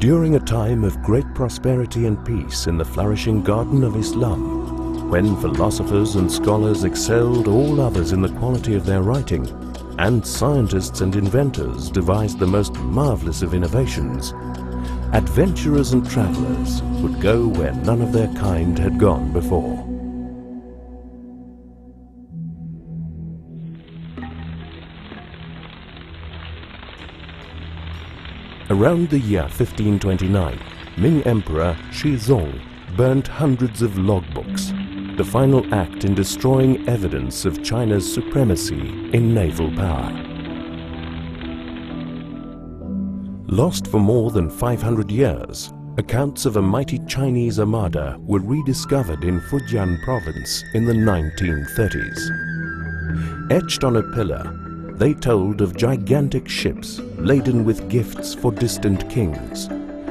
During a time of great prosperity and peace in the flourishing garden of Islam, when philosophers and scholars excelled all others in the quality of their writing, and scientists and inventors devised the most marvelous of innovations, adventurers and travelers would go where none of their kind had gone before. Around the year 1529, Ming Emperor Zheng burnt hundreds of logbooks, the final act in destroying evidence of China's supremacy in naval power. Lost for more than 500 years, accounts of a mighty Chinese armada were rediscovered in Fujian province in the 1930s. Etched on a pillar, they told of gigantic ships laden with gifts for distant kings,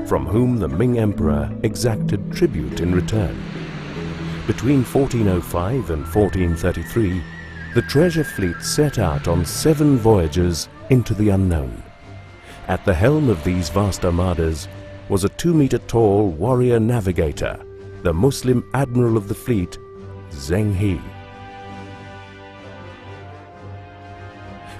from whom the Ming Emperor exacted tribute in return. Between 1405 and 1433, the treasure fleet set out on 7 voyages into the unknown. At the helm of these vast armadas was a 2-meter-tall warrior navigator, the Muslim admiral of the fleet, Zheng.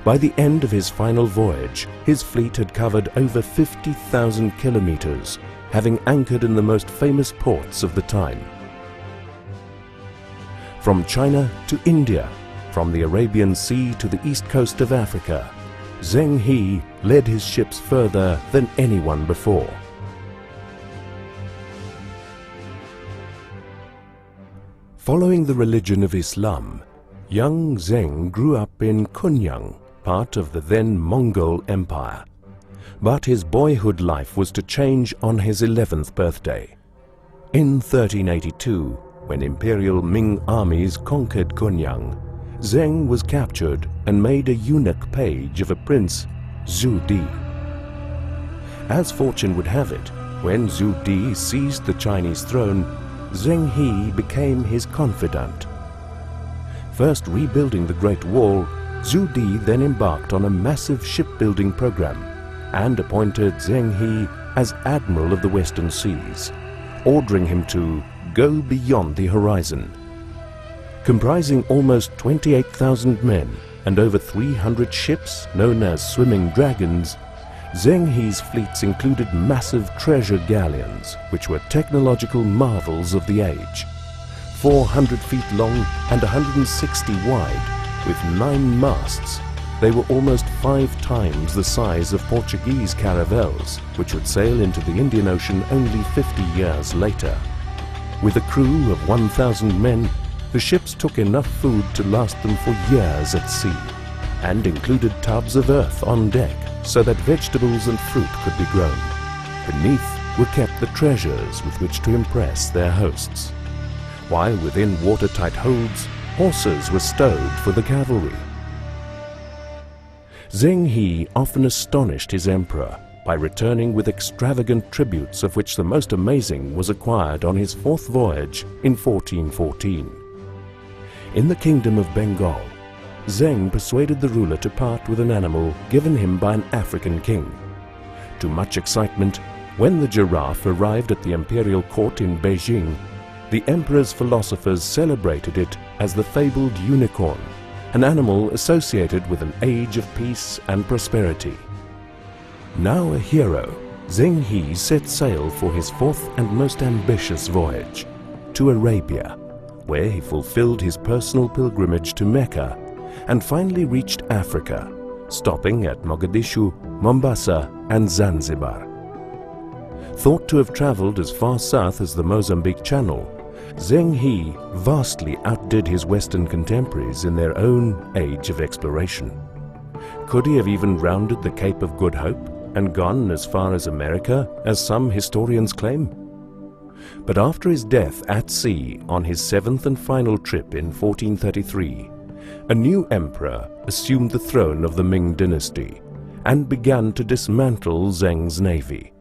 By the end of his final voyage, his fleet had covered over 50,000 kilometers, having anchored in the most famous ports of the time. From China to India, from the Arabian Sea to the east coast of Africa, Zheng led his ships further than anyone before. Following the religion of Islam, young Zheng grew up in Kunyang, part of the then Mongol Empire. But his boyhood life was to change on his 11th birthday. In 1382, when imperial Ming armies conquered Kunyang, Zheng was captured and made a eunuch page of a prince, Zhu Di. As fortune would have it, when Zhu Di seized the Chinese throne, Zheng became his confidant. First rebuilding the Great Wall, Zhu Di then embarked on a massive shipbuilding program and appointed Zheng as Admiral of the Western Seas, ordering him to go beyond the horizon. Comprising almost 28,000 men and over 300 ships known as swimming dragons, Zheng fleets included massive treasure galleons, which were technological marvels of the age. 400 feet long and 160 wide, with 9 masts, they were almost 5 times the size of Portuguese caravels, which would sail into the Indian Ocean only 50 years later. With a crew of 1,000 men, the ships took enough food to last them for years at sea, and included tubs of earth on deck so that vegetables and fruit could be grown. Beneath were kept the treasures with which to impress their hosts, while within watertight holds, horses were stowed for the cavalry. Zheng often astonished his emperor by returning with extravagant tributes, of which the most amazing was acquired on his 4th voyage in 1414. In the kingdom of Bengal, Zheng persuaded the ruler to part with an animal given him by an African king. To much excitement, when the giraffe arrived at the imperial court in Beijing, the emperor's philosophers celebrated it as the fabled unicorn, an animal associated with an age of peace and prosperity. Now a hero, Zheng set sail for his 4th and most ambitious voyage, to Arabia, where he fulfilled his personal pilgrimage to Mecca and finally reached Africa, stopping at Mogadishu, Mombasa and Zanzibar. Thought to have traveled as far south as the Mozambique Channel, Zheng vastly outdid his Western contemporaries in their own age of exploration. Could he have even rounded the Cape of Good Hope and gone as far as America, as some historians claim? But after his death at sea on his 7th and final trip in 1433, a new emperor assumed the throne of the Ming dynasty and began to dismantle Zheng's navy,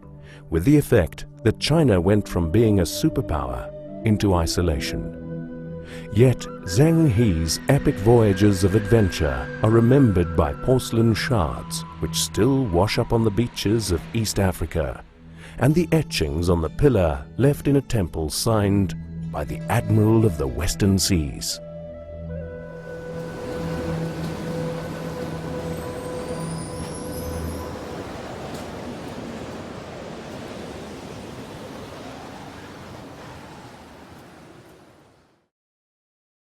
with the effect that China went from being a superpower into isolation. Yet Zheng epic voyages of adventure are remembered by porcelain shards which still wash up on the beaches of East Africa, and the etchings on the pillar left in a temple signed by the Admiral of the Western Seas.